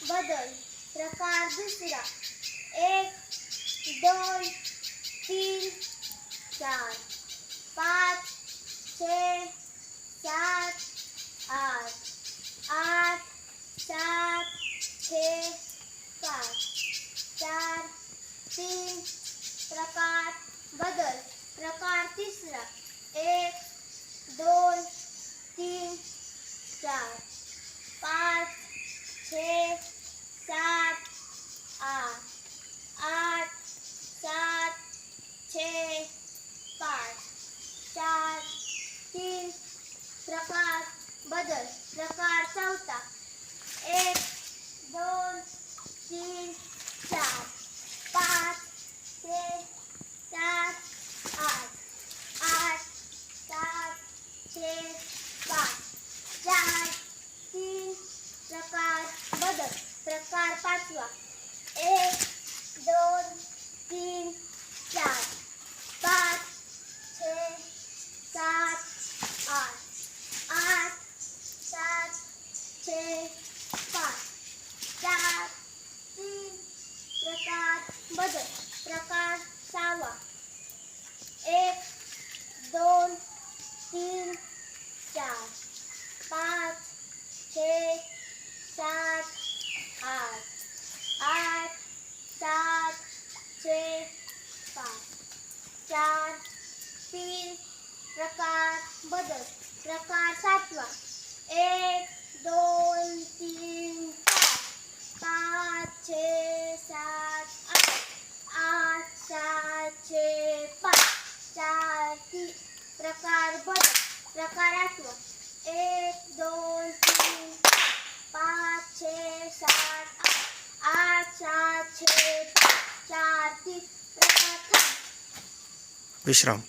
बदल. प्रकार दुसरा. 1 2 3 4 5 6 7 8 8 7 6 5 4 3. प्रकार बदल. प्रकार तिसरा. 1 2 3 4 5 6 7 8 8 7 6 5 4 3. प्रकार बदल. प्रकार चौथा. 1 2 3 4 5 6 7 8 8 7 6 5 4 3. प्रकार बदल. प्रकार पाचवा. 1 2 3 4 5 6 7 8 8 7 6 5 4 3. प्रकार बदल. प्रकार सहावा. 1 2 3 4 5 6 7 8 8 7 6 5 4 3. प्रकार बदल. प्रकार सातवा. 1 2 3 4 5 6 7 8 8 7 6 5 4 3. प्रकार बदल. प्रकार आठवा. 1 2 3 5 6 7 8 7 6 5 4 3. प्रकार विश्राम.